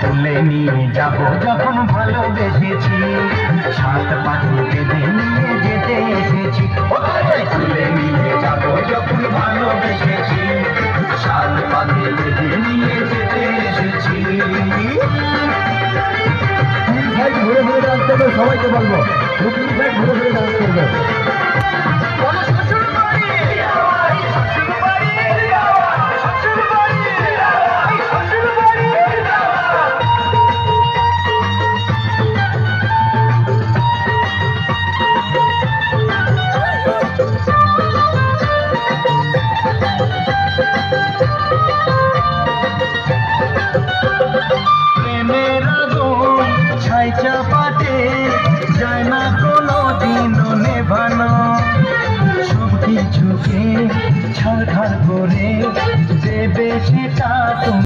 তুলে নিয়ে যাবো যখন ভালোবেসেছি, সাত পাখি বেঁধে নিয়ে যেতে এসেছি। তুলে নিয়ে যাবো যখন ভালোবেসেছি, সাত পাখি বেঁধে নিয়ে যেতে এসেছি। ঘুরে ঘুরে ডান্স করবে, সবাইকে বলবো ঘুরে ঘুরে ডান্স করবে।